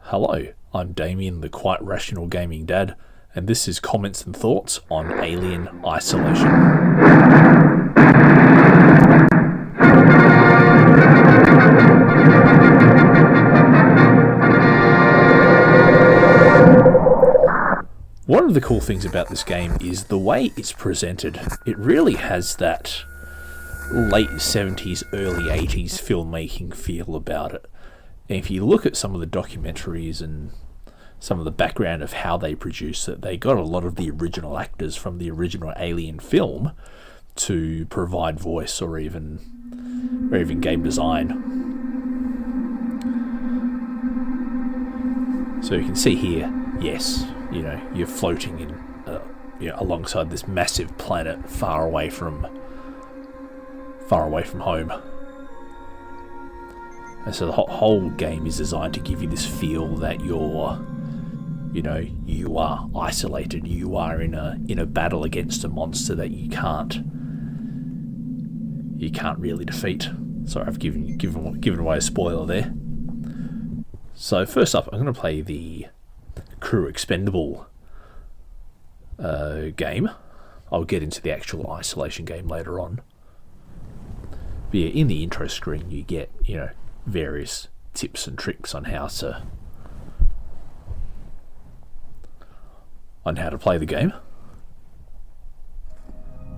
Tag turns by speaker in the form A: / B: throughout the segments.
A: Hello, I'm Damien, the Quite Rational Gaming Dad, and this is comments and thoughts on Alien Isolation. One of the cool things about this game is the way it's presented. It really has that late 70s, early 80s filmmaking feel about it. And if you look at some of the documentaries and some of the background of how they produced it, they got a lot of the original actors from the original Alien film to provide voice or even game design. So you can see here, yes, you're floating in, alongside this massive planet far away from home. And so the whole game is designed to give you this feel that you are isolated. You are in a battle against a monster that you can't really defeat. Sorry, I've given away a spoiler there. So first up, I'm going to play the Crew Expendable game. I'll get into the actual isolation game later on. But yeah, in the intro screen you get, various tips and tricks on how to play the game.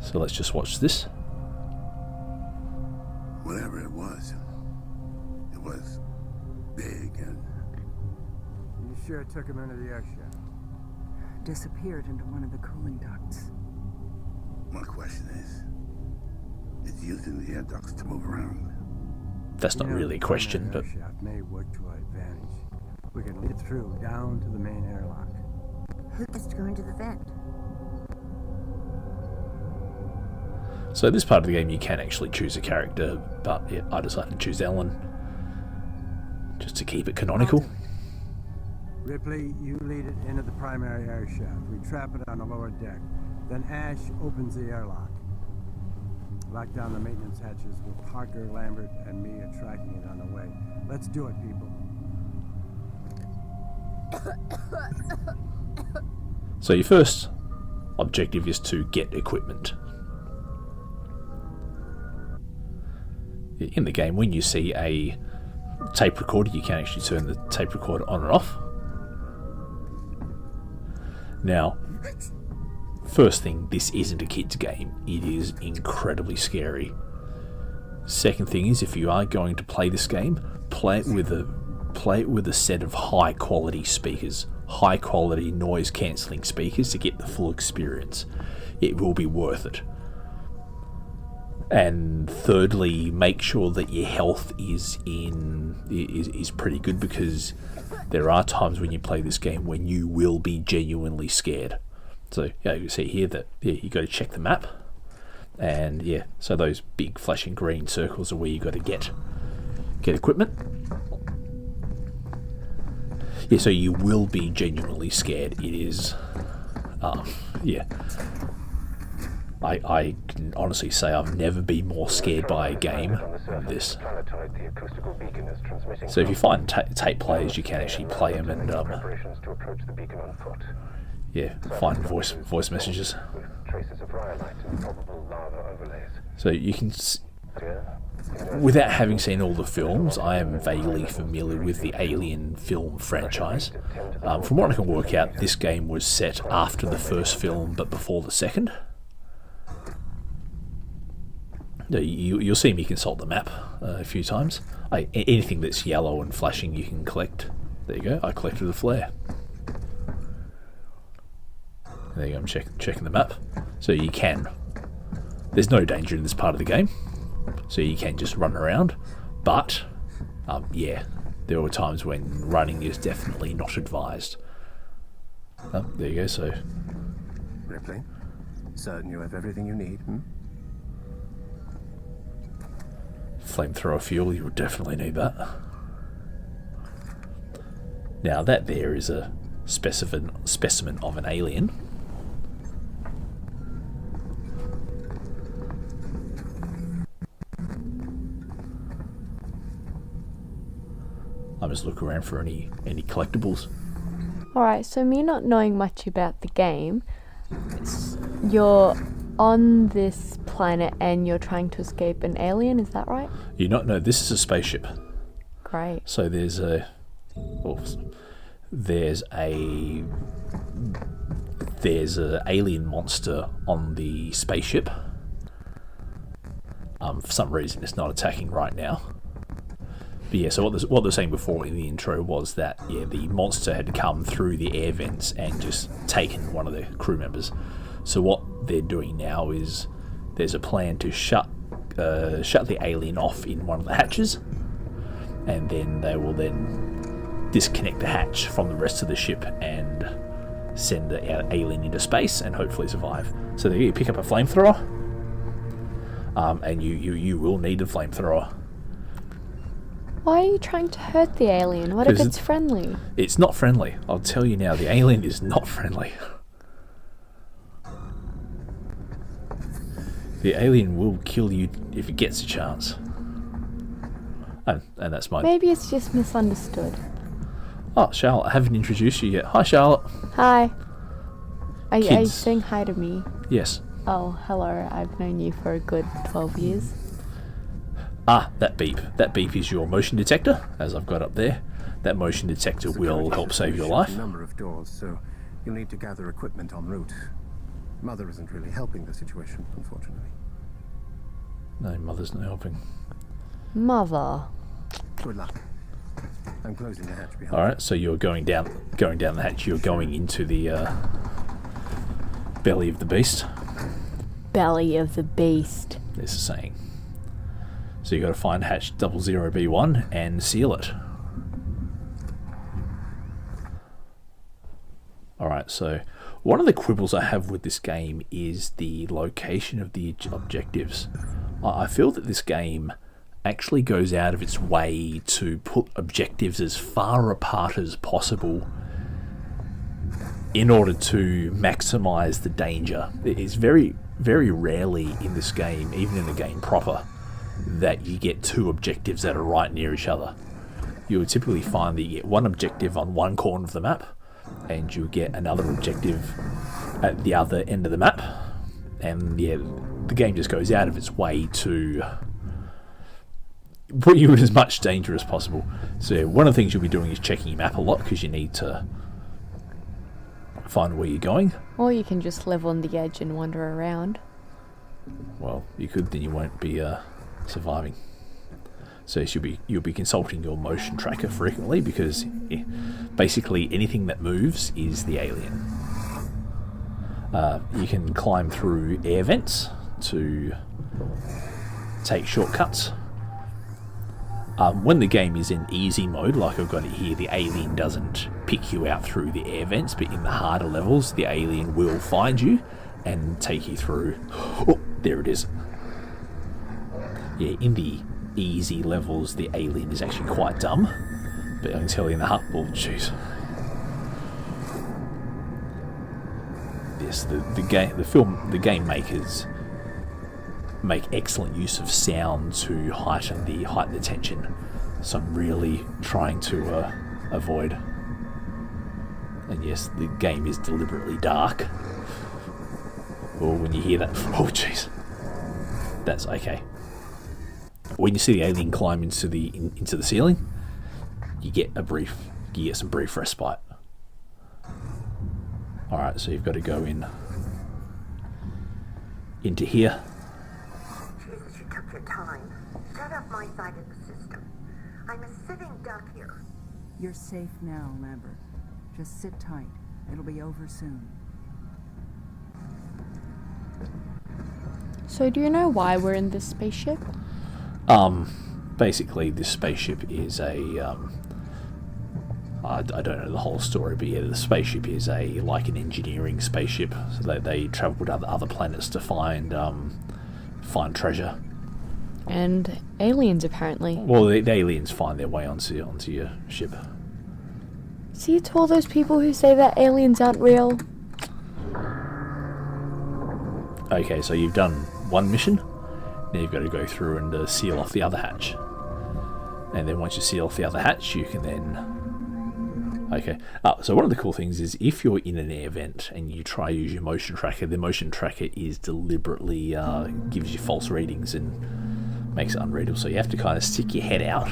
A: So let's just watch this.
B: Whatever it was big and...
C: You sure it took him into the air shaft?
D: Disappeared into one of the cooling ducts.
B: My question is using the air ducts to move around.
A: That's not really a question, but...
C: The shaft may work to our advantage. We can lead through down to the main airlock.
D: Who gets to go into the vent?
A: So this part of the game you can actually choose a character, but yeah, I decided to choose Ellen, just to keep it canonical.
C: Ripley, you lead it into the primary air shaft. We trap it on the lower deck. Then Ash opens the airlock. Lock down the maintenance hatches with Parker, Lambert, and me tracking it on the way. Let's do it, people.
A: So your first objective is to get equipment. In the game, when you see a tape recorder, you can actually turn the tape recorder on and off. Now, first thing, this isn't a kid's game. It is incredibly scary. Second thing is, if you are going to play this game, play it with a set of high quality speakers, high quality noise cancelling speakers to get the full experience. It will be worth it. And thirdly, make sure that your health is pretty good, because there are times when you play this game when you will be genuinely scared. So yeah, you see here that you got to check the map, and yeah, so those big flashing green circles are where you got to get equipment. Yeah, so you will be genuinely scared. It is, yeah. I can honestly say I've never been more scared by a game than this. So if you find tape players, you can actually play them and yeah, find voice messages. So you can, without having seen all the films, I am vaguely familiar with the Alien film franchise. From what I can work out, this game was set after the first film but before the second. You'll see me consult the map a few times. Anything that's yellow and flashing you can collect. There you go, I collected a flare. There you go, I'm checking the map. So you can. There's no danger in this part of the game, so you can just run around. But, yeah, there were times when running is definitely not advised. There you go, so...
E: Ripley, certain you have everything you need,
A: Flamethrower fuel, you would definitely need that. Now that there is a specimen of an alien. I just look around for any collectibles.
F: Alright, so me not knowing much about the game, you're on this planet and you're trying to escape an alien, is that right?
A: You not know this is a spaceship.
F: Great.
A: So there's a alien monster on the spaceship. For some reason it's not attacking right now. But yeah, so what they were saying before in the intro was that the monster had come through the air vents and just taken one of the crew members. So what they're doing now is there's a plan to shut the alien off in one of the hatches, and then they will then disconnect the hatch from the rest of the ship and send the alien into space and hopefully survive. So there you pick up a flamethrower, and you will need a flamethrower.
F: Why are you trying to hurt the alien? What if it's friendly?
A: It's not friendly. I'll tell you now, the alien is not friendly. The alien will kill you if it gets a chance. And that's my...
F: Maybe it's just misunderstood.
A: Oh, Charlotte, I haven't introduced you yet. Hi, Charlotte.
F: Hi. Are you
A: Kids.
F: saying hi to me?
A: Yes.
F: Oh, hello. I've known you for a good 12 years.
A: That beep. That beep is your motion detector, as I've got up there. That motion detector will help save your life.
E: A number of doors, so you'll need to gather equipment en route. Mother isn't really helping the situation, unfortunately.
A: No, Mother's not helping.
F: Mother.
E: Good luck. I'm closing the hatch behind.
A: Alright, so you're going down the hatch. You're going into the belly of the beast.
F: Belly of the beast.
A: There's a saying. So you got to find hatch 00B1 and seal it. Alright, so one of the quibbles I have with this game is the location of the objectives. I feel that this game actually goes out of its way to put objectives as far apart as possible in order to maximize the danger. It is very, very rarely in this game, even in the game proper, that you get two objectives that are right near each other. You would typically find that you get one objective on one corner of the map, and you get another objective at the other end of the map. And yeah, the game just goes out of its way to put you in as much danger as possible. So one of the things you'll be doing is checking your map a lot, because you need to find where you're going.
F: Or you can just live on the edge and wander around.
A: Well, you could, then you won't be surviving. So you'll be consulting your motion tracker frequently, because basically anything that moves is the alien. You can climb through air vents to take shortcuts. When the game is in easy mode, like I've got it here, the alien doesn't pick you out through the air vents, but in the harder levels, the alien will find you and take you through. Oh, there it is. Yeah, in the easy levels, the alien is actually quite dumb, but I can tell you in the hard... Oh, jeez. Yes, the game makers make excellent use of sound to heighten the tension. So I'm really trying to avoid. And yes, the game is deliberately dark. Or when you hear that, oh jeez, that's okay. When you see the alien climb into the ceiling, you get some brief respite. All right, so you've got to go into here.
G: Jesus, you took your time. Set up my side of the system. I'm a sitting duck here.
D: You're safe now, Lambert. Just sit tight. It'll be over soon.
F: So do you know why we're in this spaceship?
A: Basically, this spaceship is a I don't know the whole story, but yeah, the spaceship is like an engineering spaceship. So they travel to other planets to find treasure.
F: And aliens, apparently.
A: Well, the aliens find their way onto your ship.
F: See, to all those people who say that aliens aren't real.
A: Okay, so you've done one mission. Now you've got to go through and seal off the other hatch. And then once you seal off the other hatch, you can then... Okay. So one of the cool things is if you're in an air vent and you try to use your motion tracker, the motion tracker is deliberately gives you false readings and makes it unreadable. So you have to kind of stick your head out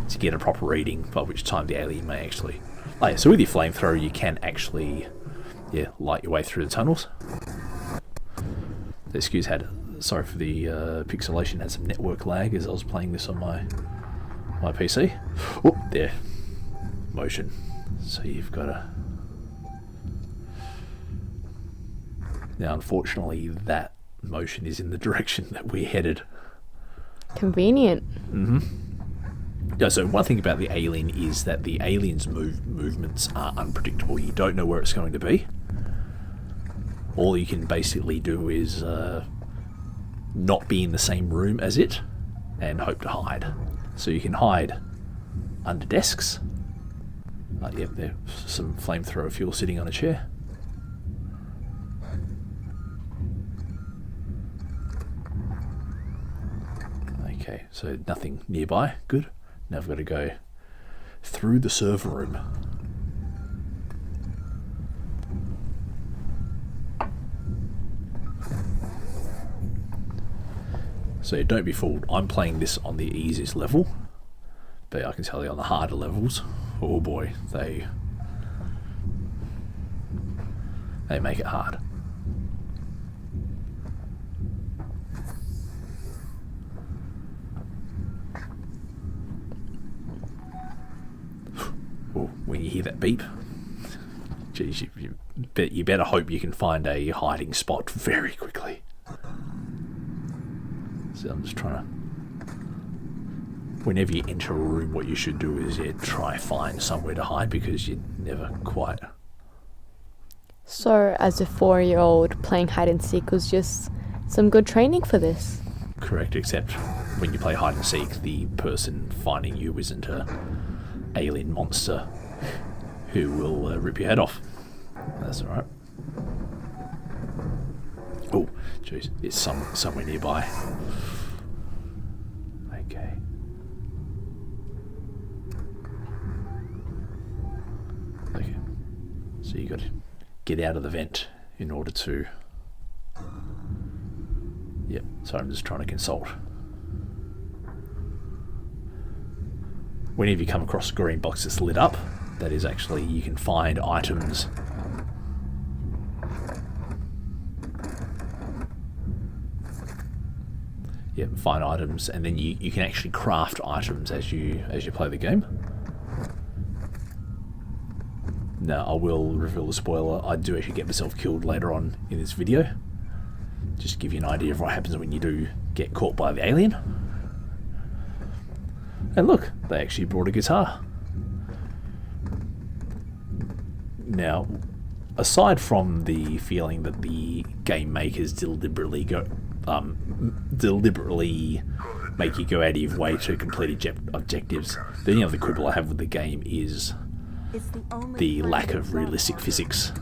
A: to get a proper reading, by which time the alien may actually... Oh yeah, so with your flamethrower, you can actually light your way through the tunnels. Excuse sorry for the pixelation, had some network lag as I was playing this on my PC. Oh, there. Motion. So you've got to... Now, unfortunately, that motion is in the direction that we're headed.
F: Convenient.
A: Mm-hmm. Yeah, so one thing about the alien is that the alien's movements are unpredictable. You don't know where it's going to be. All you can basically do is not be in the same room as it and hope to hide. So you can hide under desks. Yep, there's some flamethrower fuel sitting on a chair. Okay, so nothing nearby. Good. Now I've got to go through the server room. So don't be fooled, I'm playing this on the easiest level, but I can tell you on the harder levels, oh boy, they make it hard. Oh, when you hear that beep, geez, you better hope you can find a hiding spot very quickly. So I'm just trying to... Whenever you enter a room, what you should do is try find somewhere to hide, because you never quite...
F: So, as a 4-year-old, playing hide and seek was just some good training for this.
A: Correct, except when you play hide and seek, the person finding you isn't a alien monster who will rip your head off. That's alright. Oh, jeez, it's somewhere nearby. Okay. Okay. So you got to get out of the vent in order to... Yep, sorry, I'm just trying to consult. Whenever you come across a green box that's lit up, that is actually, you can find items. Yep, find items, and then you can actually craft items as you play the game. Now, I will reveal the spoiler. I do actually get myself killed later on in this video. Just to give you an idea of what happens when you do get caught by the alien. And look, they actually brought a guitar. Now, aside from the feeling that the game makers deliberately make you go out of your way to complete objectives, the only other quibble I have with the game is the lack of realistic physics.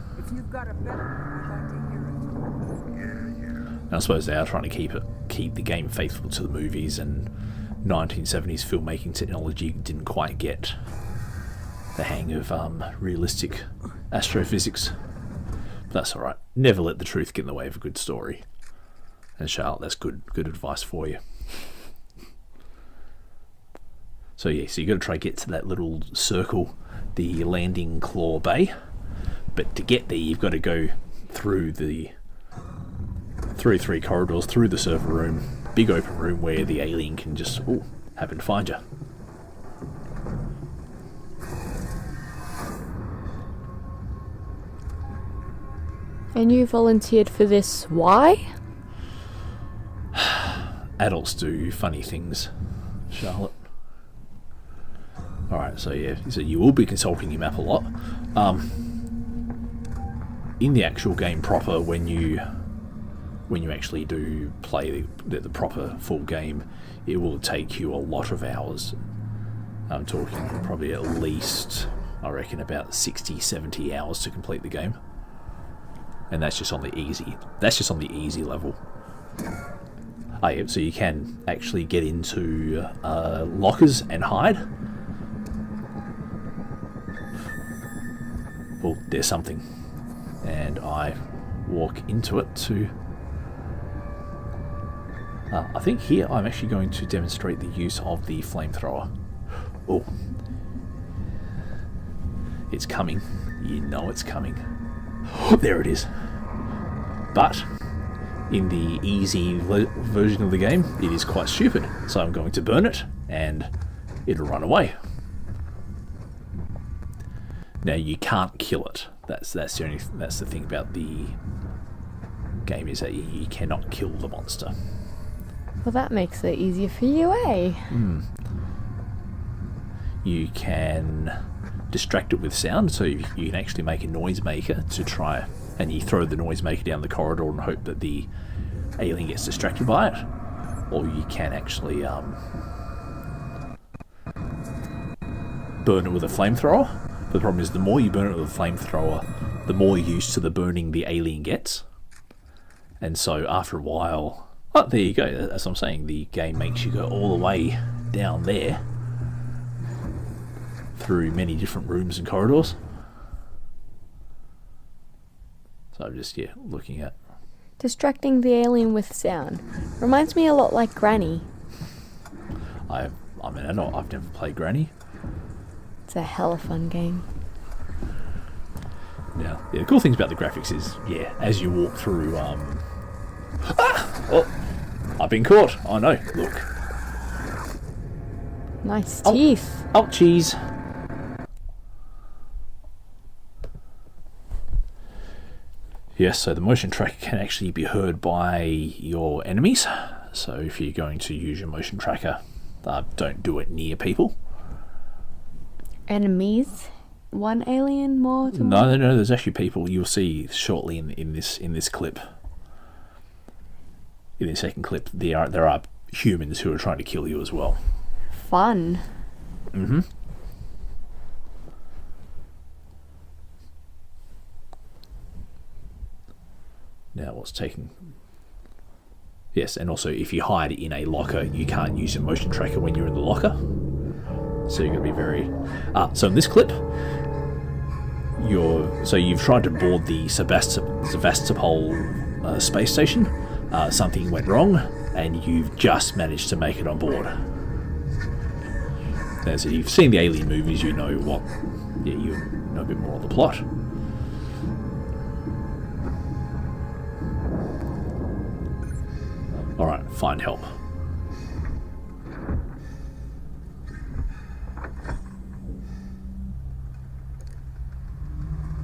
A: And I suppose they are trying to keep the game faithful to the movies, and 1970s filmmaking technology didn't quite get the hang of realistic astrophysics. But that's alright. Never let the truth get in the way of a good story. And Charlotte, that's good advice for you. So yeah, so you got to try to get to that little circle, the landing claw bay. But to get there, you've got to go through 3 corridors, through the server room, big open room where the alien can just happen to find you.
F: And you volunteered for this, why?
A: Adults do funny things, Charlotte. Alright, so yeah, so you will be consulting your map a lot. In the actual game proper, when you actually do play the proper full game, it will take you a lot of hours. I'm talking probably at least I reckon about 60, 70 hours to complete the game. And that's just on the easy. That's just on the easy level. Oh yeah, so you can actually get into lockers and hide. Well, there's something. And I walk into it to... I think here I'm actually going to demonstrate the use of the flamethrower. Oh. It's coming. You know it's coming. There it is. But in the easy version of the game, it is quite stupid. So I'm going to burn it, and it'll run away. Now you can't kill it. That's the thing about the game, is that you cannot kill the monster.
F: Well, that makes it easier for you, eh?
A: You can distract it with sound, so you can actually make a noisemaker to try, and you throw the noisemaker down the corridor and hope that the alien gets distracted by it. Or you can actually burn it with a flamethrower. But the problem is, the more you burn it with a flamethrower, the more used to the burning the alien gets. And so after a while... Oh, there you go. As I'm saying, the game makes you go all the way down there through many different rooms and corridors. So I'm just, looking at...
F: Distracting the alien with sound. Reminds me a lot like Granny.
A: I've never played Granny.
F: It's a hella fun game.
A: Now, the cool things about the graphics is, as you walk through... Oh, I've been caught. Oh no, look.
F: Nice teeth.
A: Oh, cheese. Yes, so the motion tracker can actually be heard by your enemies. So if you're going to use your motion tracker, don't do it near people.
F: Enemies? One alien more?
A: No, there's actually people you'll see shortly in this clip. In the second clip, there are humans who are trying to kill you as well.
F: Fun.
A: Mm-hmm. Now, what's taking... Yes, and also if you hide in a locker, you can't use your motion tracker when you're in the locker. So you're going to be very... so in this clip, you've tried to board the Sevastopol space station. Something went wrong, and you've just managed to make it on board. As if you've seen the Alien movies, you know what... Yeah, you know a bit more of the plot. Alright, find help.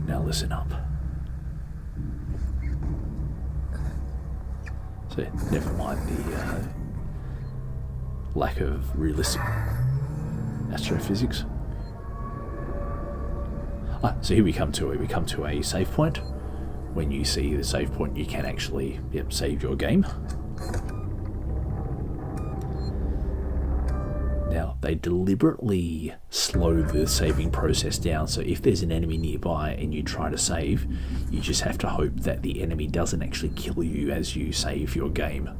A: Now listen up. So, never mind the lack of realistic astrophysics. So here we come to a save point. When you see the save point, you can actually save your game. Now, they deliberately slow the saving process down, so if there's an enemy nearby and you try to save, you just have to hope that the enemy doesn't actually kill you as you save your game.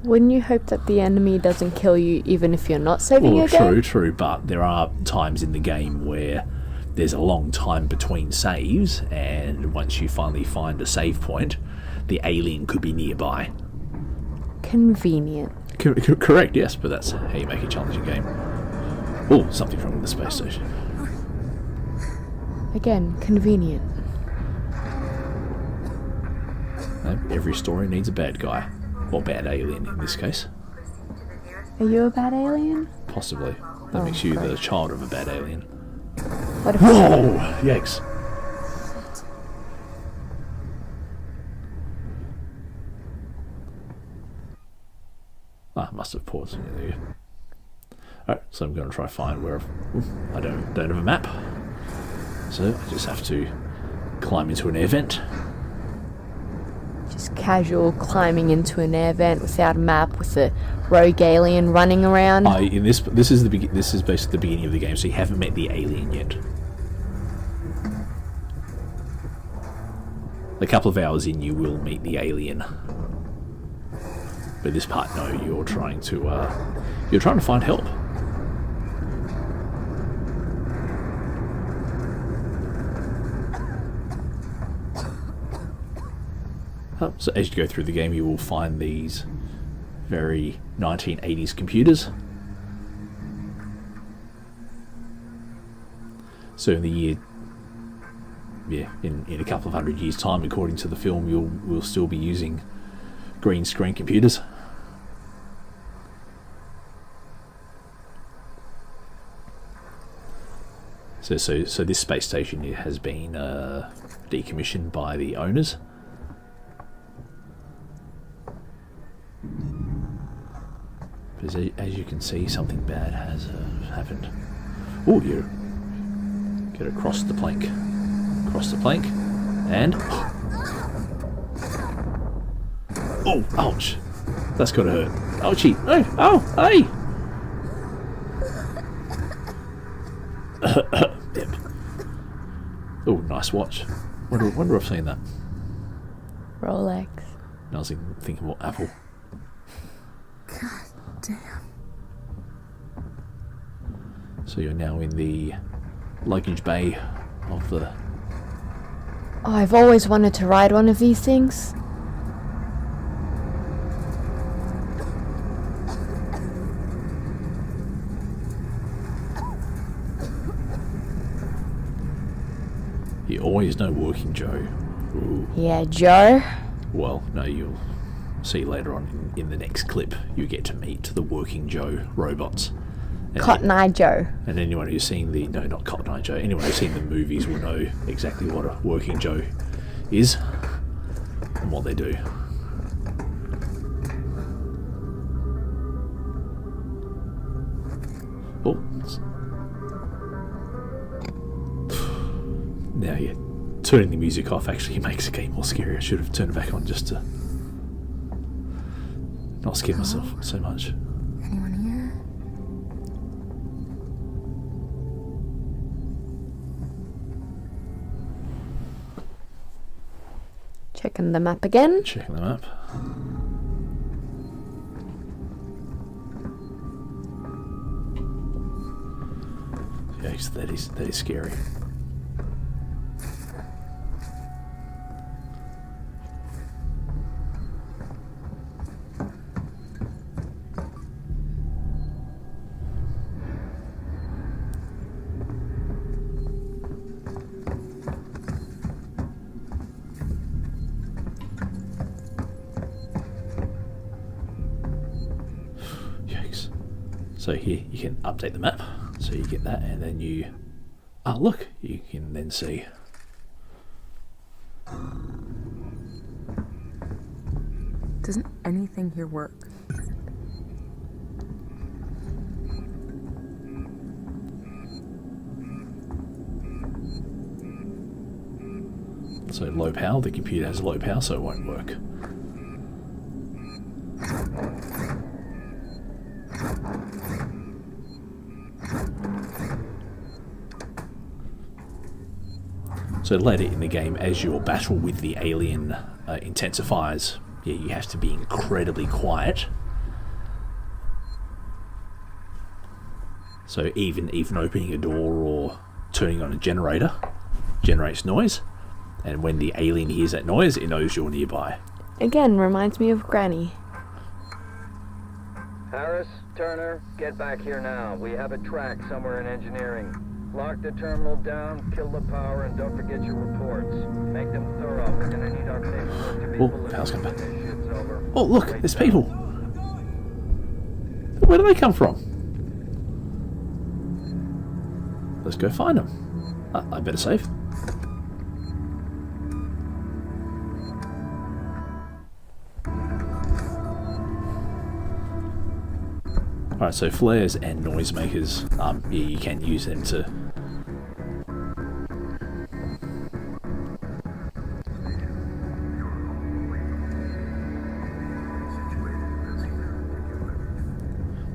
F: Wouldn't you hope that the enemy doesn't kill you even if you're not saving your game?
A: True, but there are times in the game where there's a long time between saves, and once you finally find a save point, the alien could be nearby.
F: Convenient.
A: Correct, yes, but that's how you make a challenging game. Oh, something from the space station.
F: Again, convenient.
A: Every story needs a bad guy. Or bad alien in this case.
F: Are you a bad alien?
A: Possibly. That makes you the child of a bad alien.
F: What if
A: Whoa! Yikes. I must have paused. Yeah, there you go. Alright, so I'm going to try to find where... I don't have a map. So I just have to climb into an air vent.
F: Just casual climbing into an air vent without a map, with a rogue alien running around.
A: This is basically the beginning of the game, so you haven't met the alien yet. A couple of hours in, you will meet the alien. But this part, no, you're trying to find help. So as you go through the game, you will find these very 1980s computers. So in the year, in a couple of 100 years' time, according to the film, we'll still be using green screen computers. So this space station has been decommissioned by the owners. But as you can see, something bad has happened. Oh, you get across the plank. Across the plank. And... oh, ouch. That's gotta hurt. Ouchie. Oh, hey! Yep. Oh, nice watch. Wonder if I've seen that.
F: Rolex.
A: I was thinking what Apple.
D: God damn.
A: So you're now in the luggage bay of the...
F: Oh, I've always wanted to ride one of these things.
A: You always know Working Joe. Ooh.
F: Yeah, Joe.
A: Well, no, you'll see later on in the next clip, you get to meet the Working Joe robots. And
F: Cotton Eye Joe.
A: And anyone who's seen the... no, not Cotton Eye Joe. Anyone who's seen the movies will know exactly what a Working Joe is and what they do. Oh. Now, yeah, turning the music off actually makes the game more scary. I should have turned it back on just to not scare myself so much.
D: Anyone here?
F: Checking the map again.
A: Checking the map. Yikes, that is scary. So here you can update the map, so you get that, and then you... oh look, you can then see...
D: Doesn't anything here work?
A: So low power, the computer has low power, so it won't work. So later in the game, as your battle with the alien intensifies, yeah, you have to be incredibly quiet. So even opening a door or turning on a generator generates noise, and when the alien hears that noise, it knows you're nearby.
F: Again, reminds me of Granny.
H: Harris, Turner, get back here now. We have a track somewhere in engineering. Lock the terminal down, kill the power, and don't forget your reports. Make them thorough. We're gonna need our paperwork to be
A: Power's come back.
H: this shit's over.
A: Oh look, there's people. Where do they come from? Let's go find them. I better save. Alright, so flares and noisemakers, yeah, you can use them to...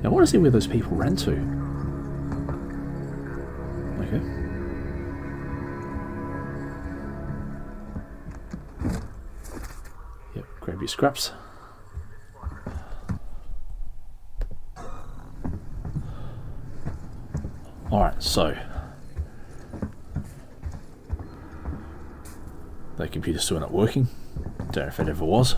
A: Now I want to see where those people ran to. Okay. your scraps. Alright, so the computer's still not working. Don't know if it ever was.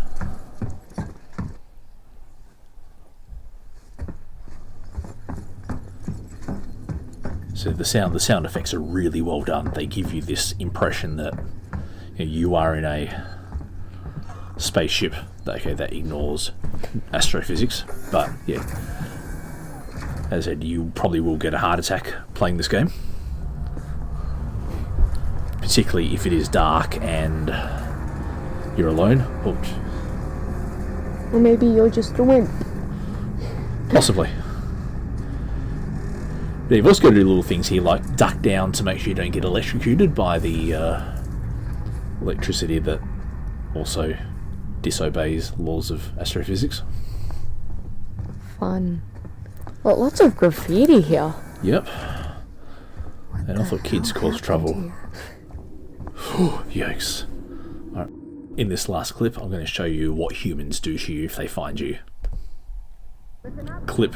A: So the sound effects are really well done. They give you this impression that you are in a spaceship. Okay, that ignores astrophysics, but yeah, as I said, you probably will get a heart attack playing this game, particularly if it is dark and you're alone. Oops.
F: Or maybe you're just a wimp.
A: Possibly. But you've also got to do little things here, like duck down to make sure you don't get electrocuted by the electricity that also disobeys laws of astrophysics.
F: Fun. Well, lots of graffiti here.
A: Yep. And I thought kids cause trouble. Yikes. Alright. In this last clip, I'm going to show you what humans do to you if they find you. Clip.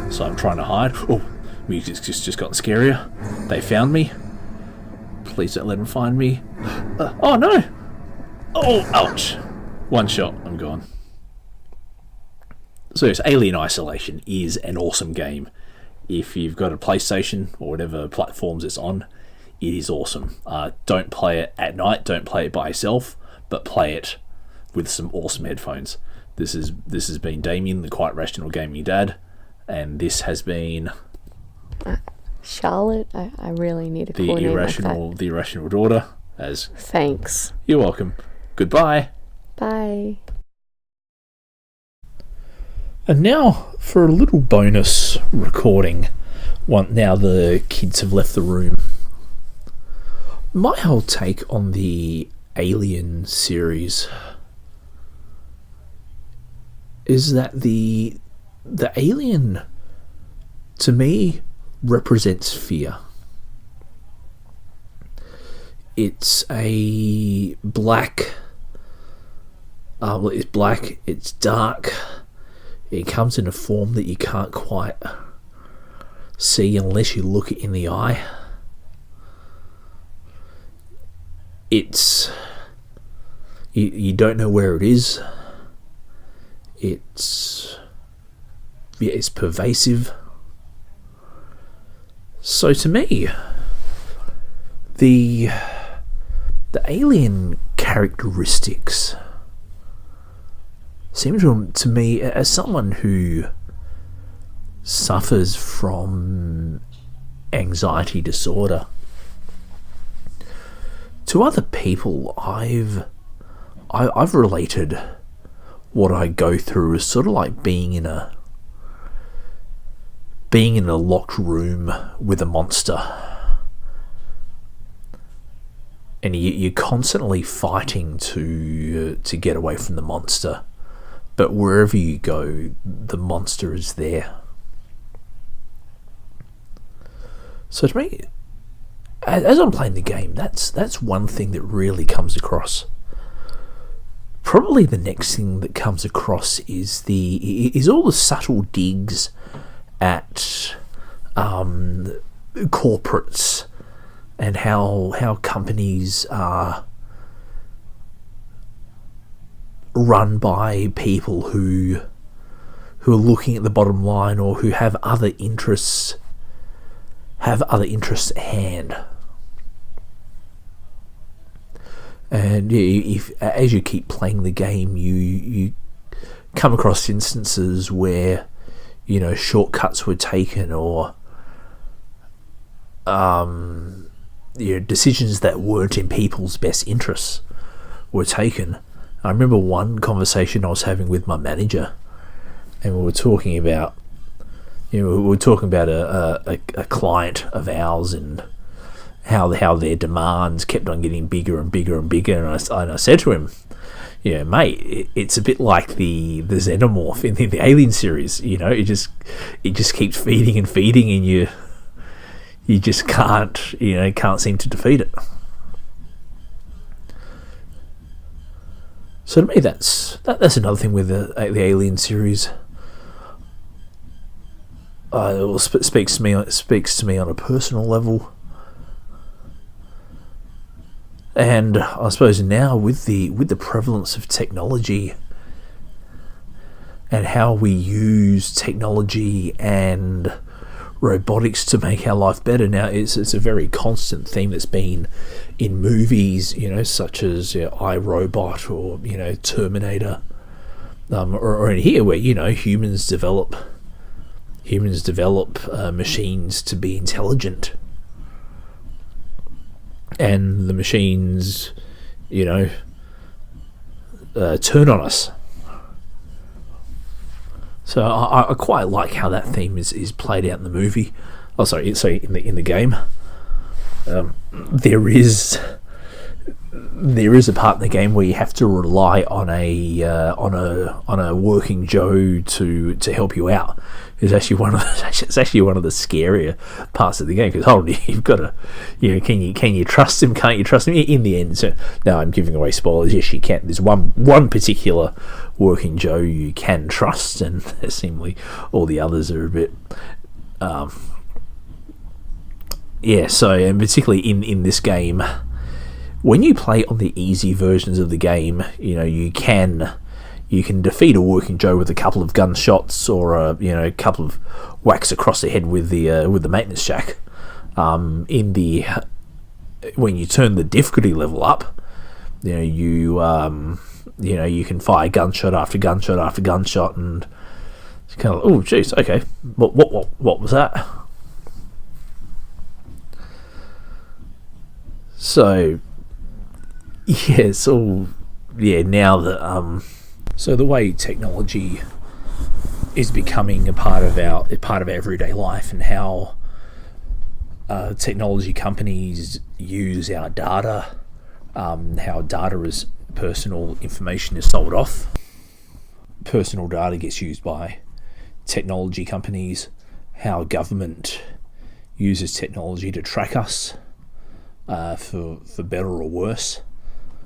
A: So I'm trying to hide. Oh, music's just gotten scarier. They found me. Please don't let them find me. Oh no! Oh, ouch. One shot, I'm gone. So yes, Alien Isolation is an awesome game. If you've got a PlayStation or whatever platforms it's on, it is awesome. Don't play it at night, don't play it by yourself, but play it with some awesome headphones. This has been Damien, the Quite Rational Gaming Dad, and this has been
F: Charlotte. I really need a cool name like that.
A: The Irrational Daughter. As
F: thanks.
A: You're welcome. Goodbye.
F: Bye.
A: And now for a little bonus recording. Now the kids have left the room. My whole take on the Alien series is that the alien, to me, represents fear. It's a black. It's black. It's dark. It comes in a form that you can't quite see unless you look it in the eye. It's you don't know where it is. It's pervasive. So to me, the alien characteristics seem to me, as someone who suffers from anxiety disorder, to other people, I've related what I go through as sort of like being in a locked room with a monster, and you're constantly fighting to get away from the monster, but wherever you go, the monster is there. So to me, as I'm playing the game, that's one thing that really comes across. Probably the next thing that comes across is all the subtle digs at corporates and how companies are run by people who are looking at the bottom line, or who have other interests at hand. And if as you keep playing the game, you come across instances where shortcuts were taken, or decisions that weren't in people's best interests were taken. I remember one conversation I was having with my manager, and we were talking about a client of ours, and how their demands kept on getting bigger and bigger and bigger. And I said to him, mate, it's a bit like the xenomorph in the Alien series. It just keeps feeding and feeding, and you just can't seem to defeat it. So to me, that's another thing with the Alien series. It speaks to me on a personal level, and I suppose now with the prevalence of technology and how we use technology and robotics to make our life better. Now it's a very constant theme that's been in movies, such as iRobot or Terminator, or in here where humans develop machines to be intelligent, and the machines turn on us. So I quite like how that theme is played out in the movie. Oh, sorry, in the game. There is a part in the game where you have to rely on a working Joe to help you out. It's actually one of the scarier parts of the game, because you've got to, can you trust him? Can't you trust him? In the end, so now I'm giving away spoilers. Yes, you can. There's one particular working Joe you can trust, and seemingly all the others are a bit. So, and particularly in this game, when you play on the easy versions of the game, you can defeat a working Joe with a couple of gunshots or a couple of whacks across the head with the maintenance jack. When you turn the difficulty level up, you can fire gunshot after gunshot after gunshot, and it's kind of oh jeez, okay, what was that? So now that so the way technology is becoming a part of our everyday life, and how technology companies use our data, how data as personal information is sold off. Personal data gets used by technology companies, how government uses technology to track us for better or worse.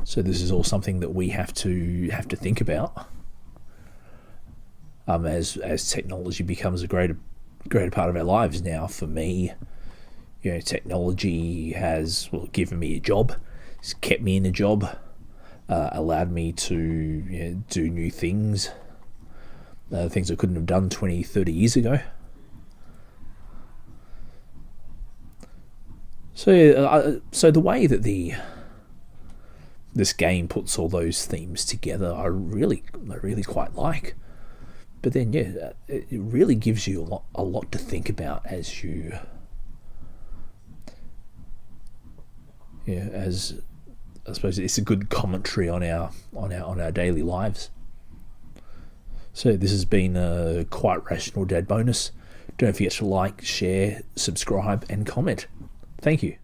A: So this is all something that we have to think about as technology becomes a greater part of our lives. Now, for me, technology has given me a job, it's kept me in a job, allowed me to do new things, things I couldn't have done 20, 30 years ago. So the way that this game puts all those themes together, I really quite like. But then, it really gives you a lot to think about as you, as I suppose it's a good commentary on our daily lives. So this has been a Quite Rational Dad bonus. Don't forget to like, share, subscribe, and comment. Thank you.